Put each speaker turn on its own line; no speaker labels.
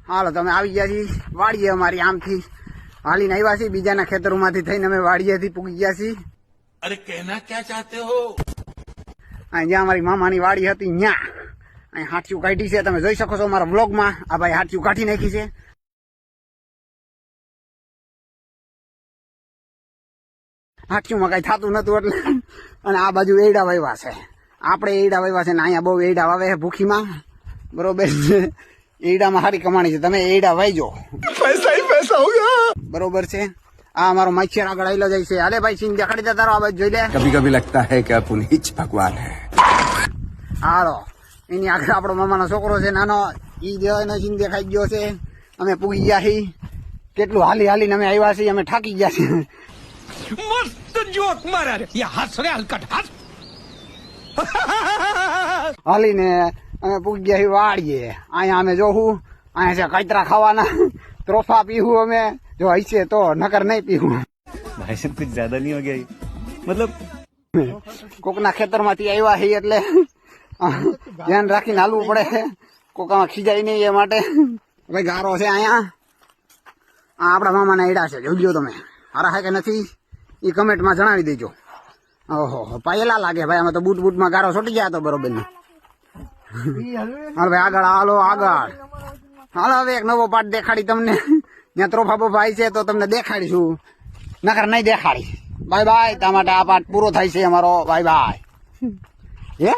હાલો તમે આવી ગયા છીએ વાડીએ અમારી આમથી હાલીને આવ્યા છીએ બીજાના ખેતરોમાંથી થઈને અમે વાડીએથી પૂગી ગયા છીએ.
अरे कहना क्या चाहते हो?
અહીં જ્યાં અમારી મામાની વાડી હતી ત્યાં અહીં હાથિયું કાઢી છે. તમે જોઈ શકો છો મારા બ્લોગમાં. આ ભાઈ હાથિયું કાઢી નાખી છે. હાથિયુંમાં કઈ થતું નતું એટલે. અને આ બાજુ એડા વાવ્યા છે. આપણે એડા વાવ્યા છે ને અહીંયા બહુ એડા વાવે છે ભૂખીમાં. બરોબર છે. એડામાં સારી કમાણી છે. તમે એડા વાવજો.
पैसा ही पैसा होगा.
બરોબર છે. આ અમારો માછીયાર આગળ આવેલો જાય છે. હાલે ભાઈ સિંહ દેખાડી દે તારો. આ બાજુ જોઈ લે.
कभी कभी लगता है कि अपन ही भगवान है.
હાલો એની આગળ આપણો મામાનો છોકરો છે નાનો. ઈ દેવાનો સિંહ દેખાઈ ગયો છે. અમે પૂગી ગયા છીએ. કેટલું હાલી હાલીને અમે આવ્યા છીએ. અમે થાકી ગયા છીએ.
मस्त जोक मारा रे ये हंस रे हलकट हंस
હાલીને અમે પૂગી ગયા છીએ વાડીએ. અહીંયા અમે જોવું. અહીંયા છે કચરા ખાવાના. ત્રોફા પીવું અમે. જો હશે તો નકર નહીં પીવું.
भाई साहब कुछ ज्यादा नहीं हो गया ये? मतलब
કોકના ખેતરમાંથી આવ્યા છીએ એટલે ધ્યાન રાખીને હાલવું પડે. કોકામાં ખીજાય નહીં એ માટે. ભાઈ ગારો છે અહીંયા. આ આપણા મામાના એડા છે. જોઈ લો તમે. હારા છે કે નથી એ કમેન્ટમાં જણાવી દેજો. ઓહો પાયેલા લાગે ભાઈ. અમે તો બૂટમાં ગારો છોટી ગયા તો બરોબર ને. હાલ ભાઈ આગળ હાલો આગળ. હાલો હવે એક નવો પાઠ દેખાડી તમને. ત્યાં ત્રોફા બોફા છે તો તમને દેખાડીશું. નકર નહીં દેખાડી. Bye bye. તમારા માટે આ પાઠ પૂરો થાય છે અમારો. Bye bye. હે